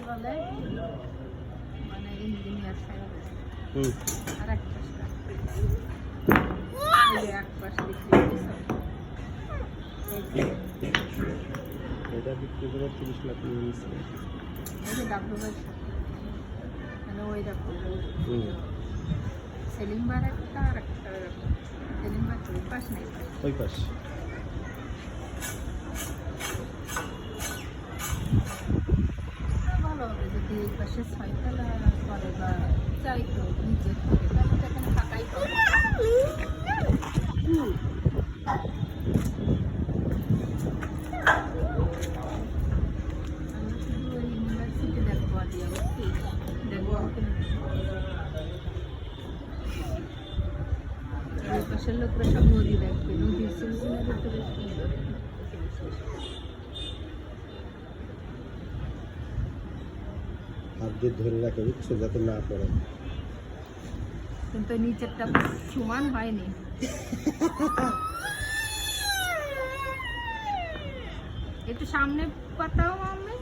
বলে মানে ইঞ্জিনিয়ার সাহেব আর এক পাশ এটা বিক্রি করে 30 লাখ নিয়ে নিচ্ছে। এই যে ডাব্লু ভাই মানে ওই ডাব্লু সেলিং বার একটা আর একটা সেলিং বার ওই পাশ নেই ওই পাশ ভালো হবে যদি এই পাশে 6 তলা করে বা চাই তো নিচে থাকে তাহলে তো এখানে ফাঁকাই পাবে। পাশের লোকরা সব নদী দেখবে, নদীর সিলসিলা দেখতে বেশ সুন্দর। হাত দিয়ে ধরে রাখে বুঝছো যাতে না পড়ে, কিন্তু নিচেরটা সমান হয়নি। একটু সামনে পাতাও আমি